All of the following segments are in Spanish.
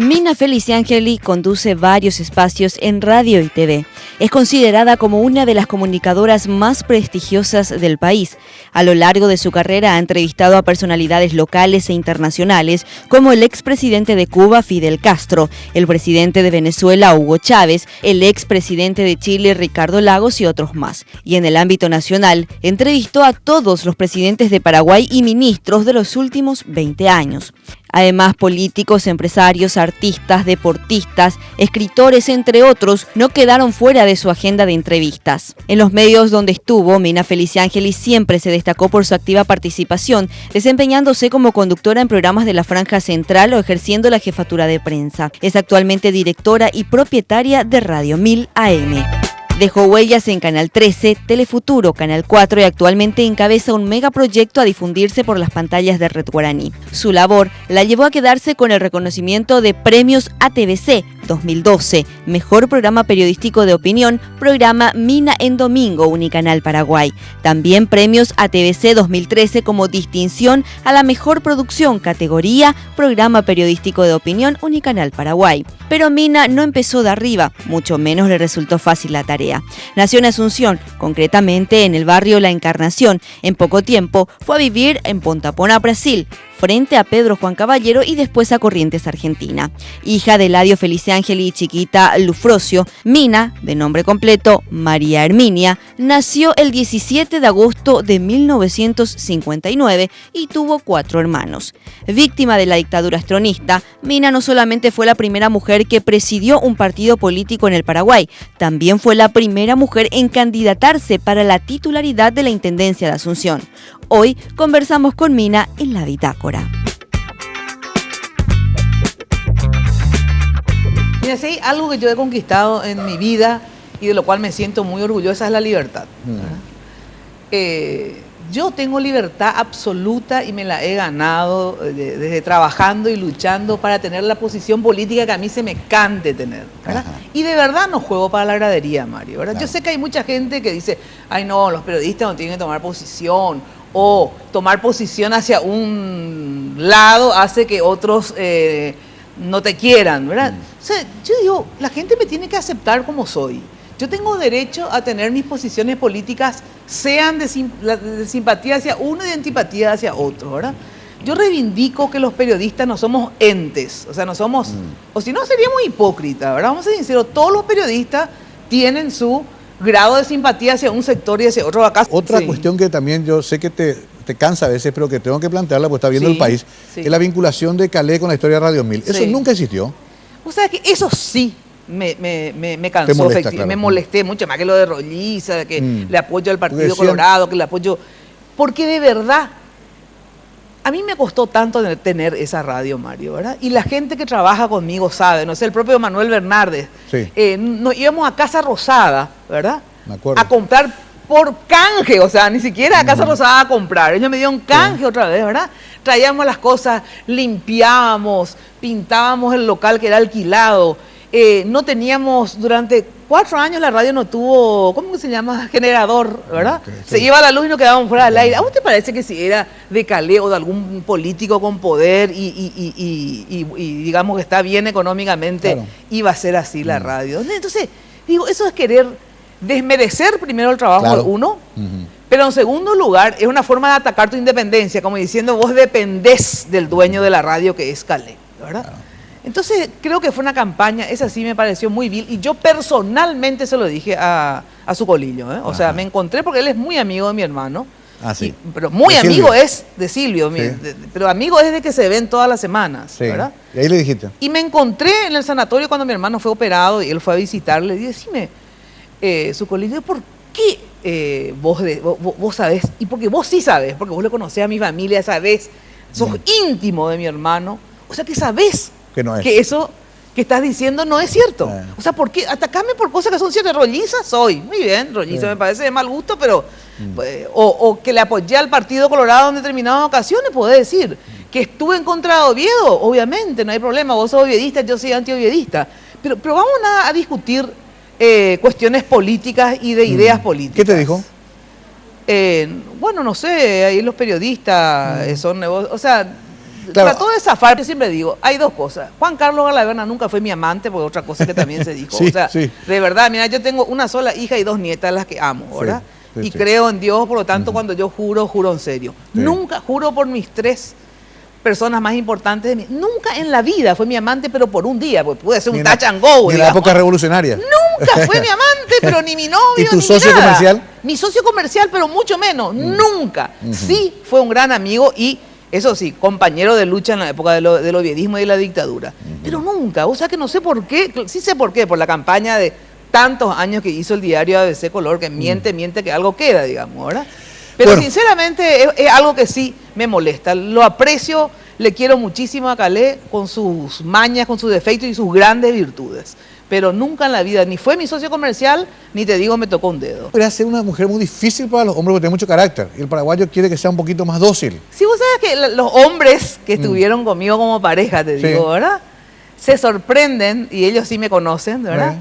Mina Feliciangeli conduce varios espacios en radio y TV. Es considerada como una de las comunicadoras más prestigiosas del país. A lo largo de su carrera ha entrevistado a personalidades locales e internacionales como el expresidente de Cuba, Fidel Castro, el presidente de Venezuela, Hugo Chávez, el expresidente de Chile, Ricardo Lagos y otros más. Y en el ámbito nacional, entrevistó a todos los presidentes de Paraguay y ministros de los últimos 20 años. Además, políticos, empresarios, artistas, deportistas, escritores, entre otros, no quedaron fuera de su agenda de entrevistas. En los medios donde estuvo, Mina Feliciangeli siempre se destacó por su activa participación, desempeñándose como conductora en programas de la Franja Central o ejerciendo la jefatura de prensa. Es actualmente directora y propietaria de Radio 1000 AM. Dejó huellas en Canal 13, Telefuturo, Canal 4 y actualmente encabeza un megaproyecto a difundirse por las pantallas de Red Guaraní. Su labor la llevó a quedarse con el reconocimiento de Premios ATVC 2012, Mejor Programa Periodístico de Opinión, Programa Mina en Domingo, Unicanal Paraguay. También Premios ATVC 2013 como distinción a la Mejor Producción, categoría Programa Periodístico de Opinión, Unicanal Paraguay. Pero Mina no empezó de arriba, mucho menos le resultó fácil la tarea. Nació en Asunción, concretamente en el barrio La Encarnación. En poco tiempo fue a vivir en Pontapona, Brasil, frente a Pedro Juan Caballero y después a Corrientes, Argentina. Hija de Eladio Feliciangeli y Chiquita Lufrocio, Mina, de nombre completo María Herminia, nació el 17 de agosto de 1959 y tuvo 4 hermanos. Víctima de la dictadura astronista, Mina no solamente fue la primera mujer que presidió un partido político en el Paraguay, también fue la primera mujer en candidatarse para la titularidad de la Intendencia de Asunción. Hoy conversamos con Mina en La Bitácora. Mira, si hay algo que yo he conquistado en mi vida y de lo cual me siento muy orgullosa es la libertad. Yo tengo libertad absoluta y me la he ganado desde trabajando y luchando para tener la posición política que a mí se me cante tener, ¿verdad? Y de verdad no juego para la gradería, Mario, ¿verdad? Claro. Yo sé que hay mucha gente que dice, ay no, los periodistas no tienen que tomar posición, o tomar posición hacia un lado hace que otros no te quieran, ¿verdad? O sea, yo digo, la gente me tiene que aceptar como soy. Yo tengo derecho a tener mis posiciones políticas, sean de simpatía hacia uno y de antipatía hacia otro, ¿verdad? Yo reivindico que los periodistas no somos entes, o sea, no somos, o si no seríamos hipócritas, ¿verdad? Vamos a ser sinceros, todos los periodistas tienen su grado de simpatía hacia un sector y hacia otro. Acá. Otra cuestión que también yo sé que te cansa a veces, pero que tengo que plantearla porque está viendo el país, es la vinculación de Calé con la historia de Radio 1000. Eso nunca existió. O sea, que eso sí me cansó, molesta, claro. Me molesté mucho más que lo de Rolliza, que le apoyo al Partido Colorado, que le apoyo... Porque de verdad, a mí me costó tanto tener esa radio, Mario, ¿verdad? Y la gente que trabaja conmigo sabe, no sé, el propio Manuel Bernardes. Nos íbamos a Casa Rosada, ¿verdad? Me acuerdo. A comprar por canje, o sea, ni siquiera a Casa Rosada a comprar. Ellos me dieron canje otra vez, ¿verdad? Traíamos las cosas, limpiábamos, pintábamos el local que era alquilado. No teníamos, durante 4 años la radio no tuvo, ¿cómo se llama? Generador, ¿verdad? Se iba la luz y nos quedábamos fuera del aire. ¿A vos te parece que si era de Calé o de algún político con poder y digamos que está bien económicamente, iba a ser así la radio? Entonces, digo, eso es querer desmerecer primero el trabajo de uno, pero en segundo lugar es una forma de atacar tu independencia, como diciendo vos dependés del dueño de la radio que es Calé, ¿verdad? Entonces creo que fue una campaña, esa sí me pareció muy vil y yo personalmente se lo dije a su colillo, ¿eh? O sea, me encontré porque él es muy amigo de mi hermano, pero muy amigo es de Silvio, pero amigo es de que se ven todas las semanas, ¿verdad? Y ahí le dijiste. Y me encontré en el sanatorio cuando mi hermano fue operado y él fue a visitarle y decime, su colillo, ¿por qué vos sabés? Y porque vos sí sabés, porque vos le conocés a mi familia, sabés, sos íntimo de mi hermano, o sea que sabés que eso que estás diciendo no es cierto. O sea, ¿por qué? Atacame por cosas que son ciertas. Rolliza soy, muy bien, Rolliza me parece de mal gusto, pero o que le apoyé al Partido Colorado en determinadas ocasiones, puedo decir. Que estuve en contra de Oviedo, obviamente, no hay problema, vos sos oviedista, yo soy anti-oviedista. Pero vamos a discutir cuestiones políticas y de ideas políticas. ¿Qué te dijo? Bueno, no sé, ahí los periodistas son negocios, o sea... Claro. trató de zafar. Yo siempre digo, hay dos cosas. Juan Carlos Galaverna nunca fue mi amante, por otra cosa que también se dijo. Sí, o sea, sí. de verdad, mira, yo tengo una sola hija y 2 nietas, las que amo, ¿verdad? Sí, y sí. creo en Dios, por lo tanto, cuando yo juro, juro en serio. Sí. Nunca juro por mis 3 personas más importantes de mí. Nunca en la vida fue mi amante, pero por un día, porque puede ser un touch and go. Ni en la digamos. época revolucionaria. Nunca fue mi amante, pero ni mi novio. ¿Y tu ni socio nada. comercial? Mi socio comercial, pero mucho menos. Nunca. Sí, fue un gran amigo y, eso sí, compañero de lucha en la época del oviedismo y de la dictadura. Pero nunca. O sea que no sé por qué. Sí sé por qué. Por la campaña de tantos años que hizo el diario ABC Color, que miente, que algo queda, digamos, ¿verdad? Pero Bueno. sinceramente es algo que sí me molesta. Lo aprecio, le quiero muchísimo a Calé con sus mañas, con sus defectos y sus grandes virtudes. Pero nunca en la vida, ni fue mi socio comercial, ni te digo me tocó un dedo. Podría ser una mujer muy difícil para los hombres porque tiene mucho carácter. Y el paraguayo quiere que sea un poquito más dócil. Si vos sabes que los hombres que estuvieron conmigo como pareja, te Sí. digo, ¿verdad? Se sorprenden, y ellos sí me conocen, ¿verdad?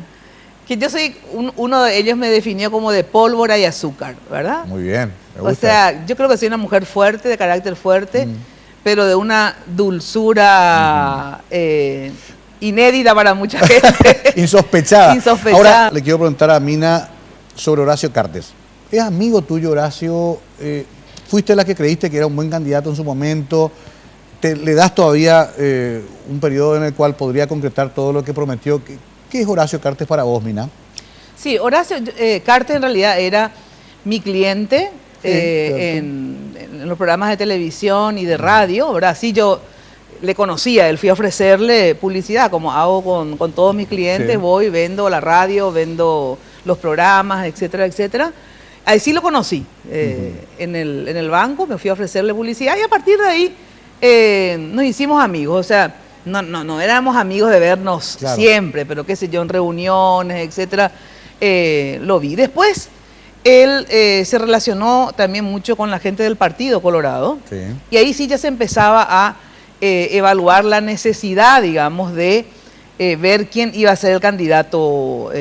Que yo soy, uno de ellos me definió como de pólvora y azúcar, ¿verdad? Muy bien. Me O gusta. sea, yo creo que soy una mujer fuerte, de carácter fuerte, pero de una dulzura inédita para mucha gente. Insospechada. Insospechada. Ahora le quiero preguntar a Mina sobre Horacio Cartes. ¿Es amigo tuyo, Horacio? ¿Fuiste la que creíste que era un buen candidato en su momento? ¿Le das todavía un periodo en el cual podría concretar todo lo que prometió? ¿Qué es Horacio Cartes para vos, Mina? Sí, Horacio Cartes en realidad era mi cliente en los programas de televisión y de radio, ¿verdad? Sí, yo le conocía, él fui a ofrecerle publicidad, como hago con todos mis clientes, Sí. voy, vendo la radio, vendo los programas, etcétera, etcétera. Ahí sí lo conocí, en el banco, me fui a ofrecerle publicidad y a partir de ahí nos hicimos amigos, o sea, no éramos amigos de vernos Claro. siempre, pero qué sé yo, en reuniones, etcétera, lo vi. Después, él se relacionó también mucho con la gente del Partido Colorado, Sí. y ahí sí ya se empezaba a evaluar la necesidad, digamos, de ver quién iba a ser el candidato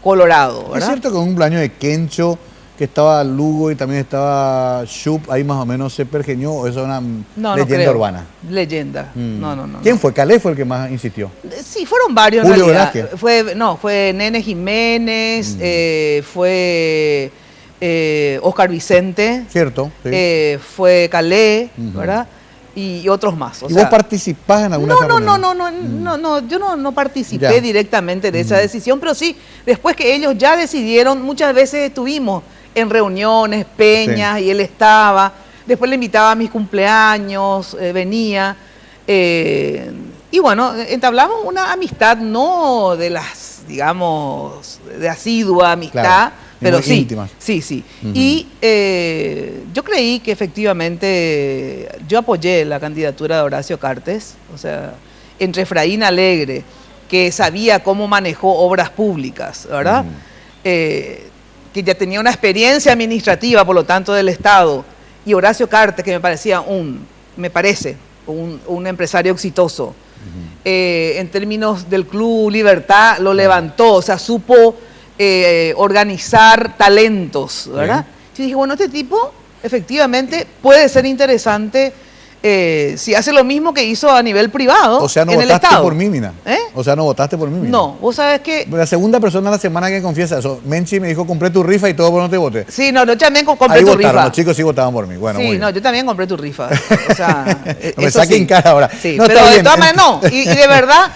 colorado, Es ¿verdad? cierto que en un cumpleaños de Kencho, que estaba Lugo y también estaba Shup, ahí más o menos se pergeñó, o eso es una No leyenda creo. urbana. Leyenda. Mm. No. ¿Quién fue? Calé fue el que más insistió. Sí, fueron varios en Julio realidad. Velázquez. Fue Nene Jiménez, fue Oscar Vicente, ¿Cierto? Sí. fue Calé, Ujú. ¿verdad? Y otros más. O ¿Y sea, vos participás en alguna no, reunión? yo no participé Ya. directamente de esa decisión, pero sí, después que ellos ya decidieron, muchas veces estuvimos en reuniones, peñas, Sí. y él estaba, después le invitaba a mis cumpleaños, venía, y bueno, entablamos una amistad, no de las, digamos, de asidua amistad, Claro, pero muy sí, íntimas. sí. Ujú. Y yo creí que efectivamente yo apoyé la candidatura de Horacio Cartes, o sea, entre Efraín Alegre, que sabía cómo manejó obras públicas, ¿verdad? Ujú. Que ya tenía una experiencia administrativa, por lo tanto, del Estado, y Horacio Cartes, que me parece un empresario exitoso. En términos del Club Libertad, lo levantó, o sea, supo organizar talentos, ¿verdad? Yo dije, bueno, este tipo efectivamente puede ser interesante si hace lo mismo que hizo a nivel privado O sea, no en el votaste Estado. por mí, Mina. ¿Eh? O sea, no votaste por mí, Mina. No, vos sabes que... La segunda persona en la semana que confiesa eso. Menchi me dijo, compré tu rifa y todo, pero no te voté. Sí, no, yo también compré Ahí tu votaron, rifa. los chicos sí votaban por mí. Bueno, muy Sí, bien. no, yo también compré tu rifa. O sea, No me eso saquen sí. cara ahora. Sí, No, pero está de bien. todas maneras no. Y de verdad,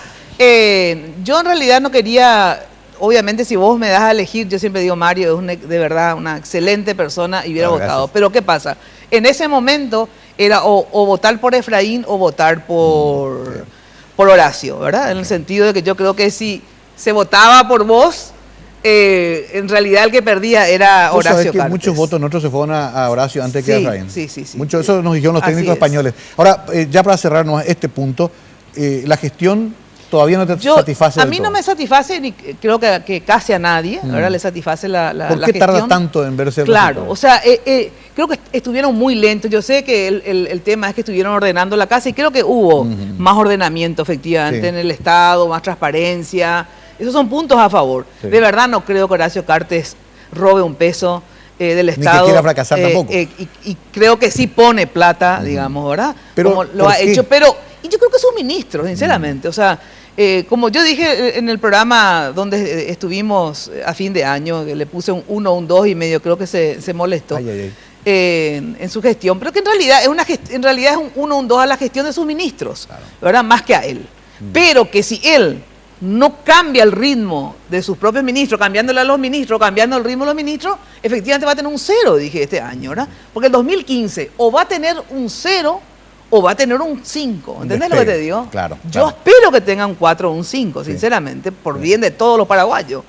yo en realidad no quería, obviamente si vos me das a elegir, yo siempre digo, Mario es de verdad una excelente persona y hubiera Ah, votado. gracias. Pero ¿qué pasa? En ese momento era o votar por Efraín o votar por Horacio, ¿verdad? En el sentido de que yo creo que si se votaba por vos, en realidad el que perdía era Vos sabés Horacio que Cartes. muchos votos nuestros se fueron a Horacio antes que a Sí, Efraín. sí. Mucho, eso nos dijeron los Así técnicos es. españoles. Ahora, ya para cerrarnos este punto, la gestión todavía no te satisface A del mí todo. no me satisface, ni creo que casi a nadie, ¿verdad? Le satisface la ¿Por la qué tarda gestión. tanto en verse el Claro, resultado? o sea, creo que estuvieron muy lentos. Yo sé que el tema es que estuvieron ordenando la casa y creo que hubo más ordenamiento, efectivamente, Sí. en el Estado, más transparencia. Esos son puntos a favor. Sí. De verdad no creo que Horacio Cartes robe un peso. del Ni Estado. que quiera fracasar tampoco. Y creo que sí pone plata, digamos, ¿verdad? Pero, como lo ¿por ha qué? hecho, pero y yo creo que es un ministro, sinceramente. O sea, como yo dije en el programa donde estuvimos a fin de año, que le puse un 1, un 2,5, creo que se molestó. Ay, ay, ay. En su gestión, pero que en realidad es un 1, un 2 a la gestión de sus ministros, Claro. ¿verdad? Más que a él. Pero que si él no cambia el ritmo de sus propios ministros, cambiándole a los ministros, cambiando el ritmo de los ministros, efectivamente va a tener un 0, dije, este año, ¿verdad? Porque el 2015 o va a tener un 0 o va a tener un 5, ¿entendés lo que te digo? Claro, Yo claro. espero que tenga un 4 o un 5, Sí. sinceramente, por bien de todos los paraguayos.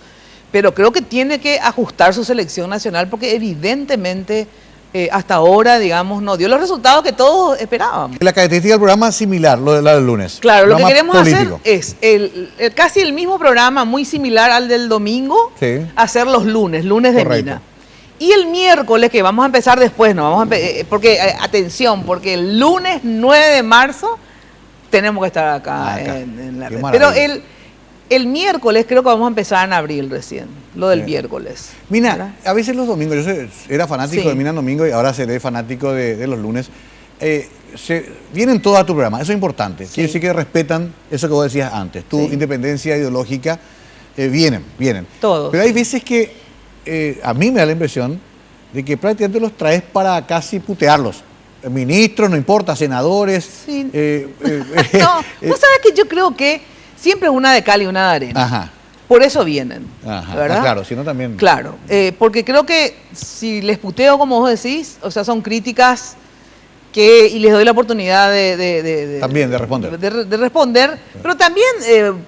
Pero creo que tiene que ajustar su selección nacional porque evidentemente hasta ahora, digamos, no dio los resultados que todos esperábamos. La característica del programa es similar, lo de la del lunes. Claro, lo que Programa queremos político. hacer es casi el mismo programa, muy similar al del domingo, Sí. hacer los lunes de Correcto. Mina. Y el miércoles, que vamos a empezar después, no vamos a porque atención, porque el lunes 9 de marzo tenemos que estar acá, Acá. en la Qué red. maravilla. Pero el miércoles creo que vamos a empezar en abril recién, lo del miércoles. Mina, ¿verdad? a veces los domingos, era fanático Sí. de Mina en domingo y ahora seré fanático de los lunes. Vienen todos a tu programa, eso es importante. Sí. Quiere decir que respetan eso que vos decías antes, tu Sí. independencia ideológica. Vienen. Todos. Pero hay veces que a mí me da la impresión de que prácticamente los traes para casi putearlos. Ministros, no importa, senadores. Sí. No, No, vos sabés que yo creo que siempre es una de cal y una de arena. Ajá. Por eso vienen, Ajá. ¿verdad? Claro, si no también. Claro, porque creo que si les puteo, como vos decís, o sea, son críticas y les doy la oportunidad También de responder. de responder, pero también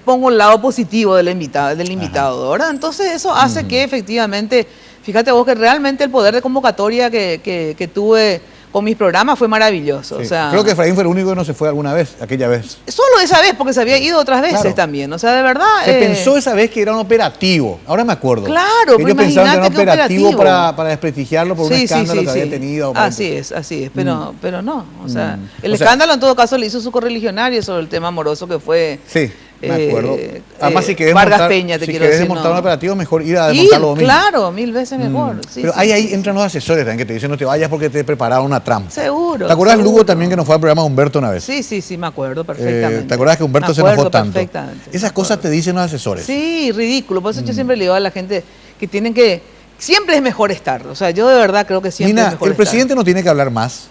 pongo el lado positivo del invitado, ¿verdad? Entonces eso hace que efectivamente, fíjate vos que realmente el poder de convocatoria que tuve con mis programas fue maravilloso. Sí. O sea, Creo que Efraín fue el único que no se fue alguna vez, aquella vez. solo esa vez, porque se había ido otras veces Claro. también. O sea, de verdad. Se pensó esa vez que era un operativo, ahora me acuerdo. Claro, Ellos pero pensaban que era un imagínate qué operativo operativo. para desprestigiarlo por un escándalo que había tenido. Así es, pero no. O sea, el O sea, escándalo en todo caso le hizo su correligionario sobre el tema amoroso que fue. Sí, me acuerdo. Además, si querés Vargas montar, Peña, te si quiero querés decir. desmontar no. un operativo, mejor ir a Ir, desmontarlo vos mismo. claro, 1000 veces mejor. Sí, Pero sí, ahí sí, entran los asesores también que te dicen no te vayas porque te prepararon una trampa. Seguro. ¿Te acuerdas, seguro. Lugo, también que nos fue al programa de Humberto una vez? Sí, me acuerdo perfectamente. ¿Te acuerdas que Humberto Me se enojó acuerdo tanto? Perfectamente. Esas cosas te dicen los asesores. Sí, ridículo. Por eso yo siempre le digo a la gente que tienen que. Siempre es mejor estar. O sea, yo de verdad creo que siempre es Mina, mejor el estar. presidente no tiene que hablar más.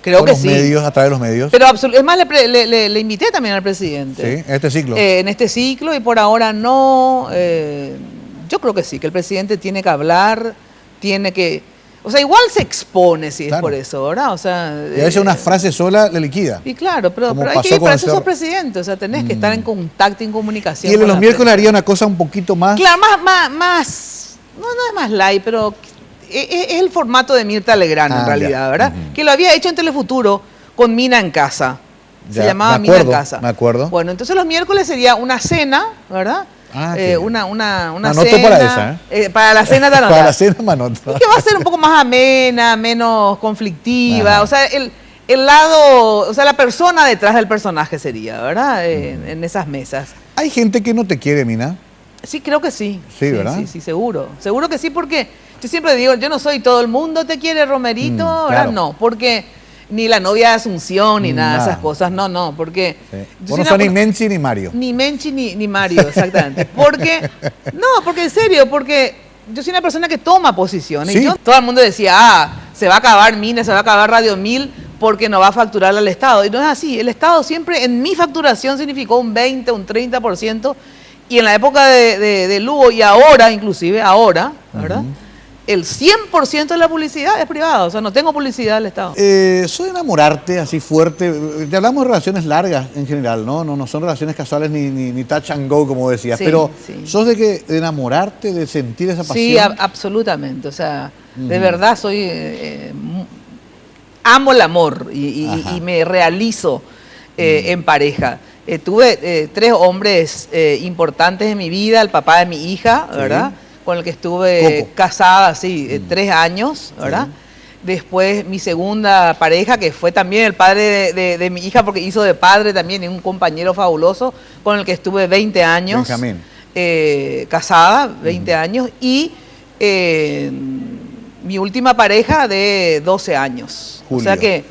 Creo con que los sí. medios, a través de los medios. Pero es más, le invité también al presidente. Sí, en este ciclo. En este ciclo y por ahora no. Yo creo que sí, que el presidente tiene que hablar, tiene que. O sea, igual se expone si Claro. es por eso, ¿verdad? O sea. Y a veces una frase sola le liquida. Y claro, pero como hay que pasó ir, con para el eso sos señor- presidente, o sea, tenés que estar en contacto, en comunicación. Y el de con los la miércoles prensa. haría una cosa un poquito más. Claro, más. No es más light, pero es el formato de Mirta Legrand Ah, en realidad, ya. ¿verdad? Ujú. Que lo había hecho en Telefuturo con Mina en casa. Se Ya, llamaba me Mina en acuerdo, casa. me acuerdo. Bueno, entonces los miércoles sería una cena, ¿verdad? Ah, qué bien. Una Anoto cena. para esa, para la cena de Para la cena, manota. y que va a ser un poco más amena, menos conflictiva. Ajá. O sea, el lado, o sea, la persona detrás del personaje sería, ¿verdad? En esas mesas. Hay gente que no te quiere, Mina. Sí, creo que sí. Sí, ¿verdad? Sí, seguro. Seguro que sí, porque yo siempre digo, yo no soy todo el mundo te quiere, Romerito, ¿verdad? claro. No, porque ni la novia de Asunción, ni nada de Nada. esas cosas, no, porque... Sí. yo Vos soy no una- sos ni Menchi ni Mario. Ni Menchi ni Mario, exactamente. Porque, porque en serio, porque yo soy una persona que toma posiciones. Sí. Y todo el mundo decía, se va a acabar Mina, se va a acabar Radio 1000 porque no va a facturar al Estado. Y no es así. El Estado siempre, en mi facturación, significó un 20, un 30%. Y en la época de Lugo y ahora, inclusive, ¿verdad? El 100% de la publicidad es privada. O sea, no tengo publicidad del Estado. ¿Soy de enamorarte así fuerte? Te hablamos de relaciones largas en general, ¿no? No son relaciones casuales ni touch and go, como decías. Sí, pero sí. ¿sos de enamorarte, de sentir esa pasión? Sí, absolutamente. O sea, de verdad soy... amo el amor y me realizo en pareja. Tuve 3 hombres importantes en mi vida, el papá de mi hija, Sí. ¿verdad? Con el que estuve Coco. casada, 3 años, ¿verdad? Después mi segunda pareja, que fue también el padre de mi hija, porque hizo de padre también, y un compañero fabuloso, con el que estuve 20 años. Benjamín. Casada, 20 años, y mi última pareja de 12 años. Julio. O sea que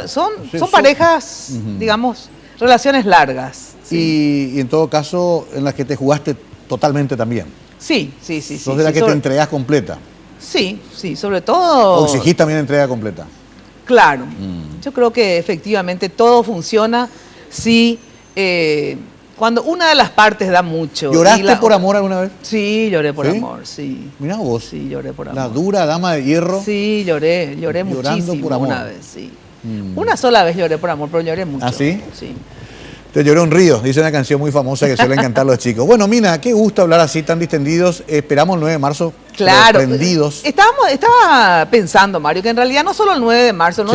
son Sí, parejas, digamos, relaciones largas. Sí. Y en todo caso, en las que te jugaste totalmente también. Sí. Sos de la que te entregas completa. Sí, sobre todo... O exigís también entrega completa. Claro. Yo creo que efectivamente todo funciona si cuando una de las partes da mucho. ¿Lloraste por amor alguna vez? Sí, lloré por ¿Sí? amor, sí. Mirá vos. Sí, lloré por amor. La dura dama de hierro. Sí, lloré Llorando muchísimo por amor. una vez, sí. Una sola vez lloré por amor, pero lloré mucho. ¿Ah, sí? Sí. Te lloró un río, dice una canción muy famosa que suelen cantar los chicos. Bueno, Mina, qué gusto hablar así tan distendidos. Esperamos el 9 de marzo. Claro. Prendidos. Estaba pensando, Mario, que en realidad no solo el 9 de marzo, el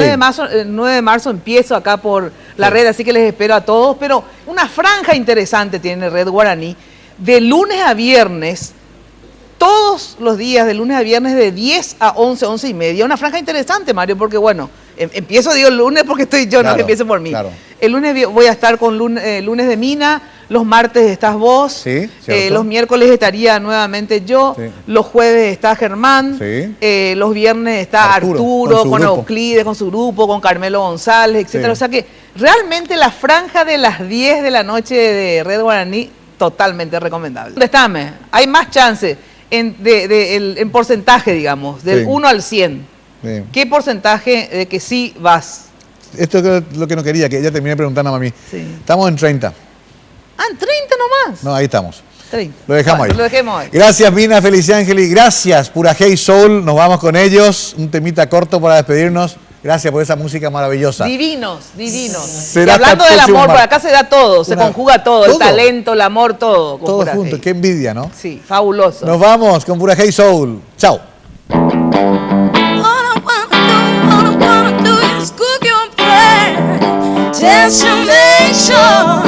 9 de marzo empiezo acá por la red, así que les espero a todos, pero una franja interesante tiene Red Guaraní, de lunes a viernes, todos los días, de lunes a viernes, de 10 a 11, 11 y media. Una franja interesante, Mario, porque bueno, empiezo, digo, el lunes porque estoy yo, no que empiece por mí. Claro. El lunes voy a estar con lunes de Mina, los martes estás vos, Sí, cierto. los miércoles estaría nuevamente yo, Sí. los jueves está Germán, Sí. los viernes está Arturo, Arturo, con su con grupo. Euclides, con su grupo, con Carmelo González, etcétera. Sí. O sea que realmente la franja de las 10 de la noche de Red Guaraní, totalmente recomendable. Contestame, hay más chance en porcentaje, digamos, del Sí. 1 al 100. Bien. ¿Qué porcentaje de que sí vas? Esto es lo que no quería, que ella termine preguntando a mí. Sí. Estamos en 30. Ah, en 30 nomás. No, ahí estamos. 30. Lo dejamos Bueno, ahí. Lo dejemos ahí. Gracias, Mina, Felicia Ángel, gracias, Pura Hey Soul. Nos vamos con ellos. Un temita corto para despedirnos. Gracias por esa música maravillosa. Divinos. Será Y hablando hasta el del próximo amor, por martes. acá se da todo, se conjuga todo, el ¿todo? talento, el amor, todo. con Todos Pura juntos, Hey. qué envidia, ¿no? Sí, fabuloso. Nos vamos con Pura Hey Soul. Chao. All I wanna do is cook your bread, just to make sure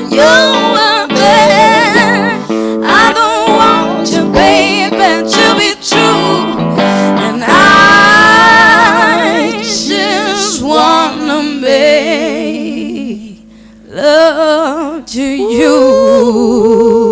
you're there. I don't want you, baby, to be true, and I just wanna make love to you.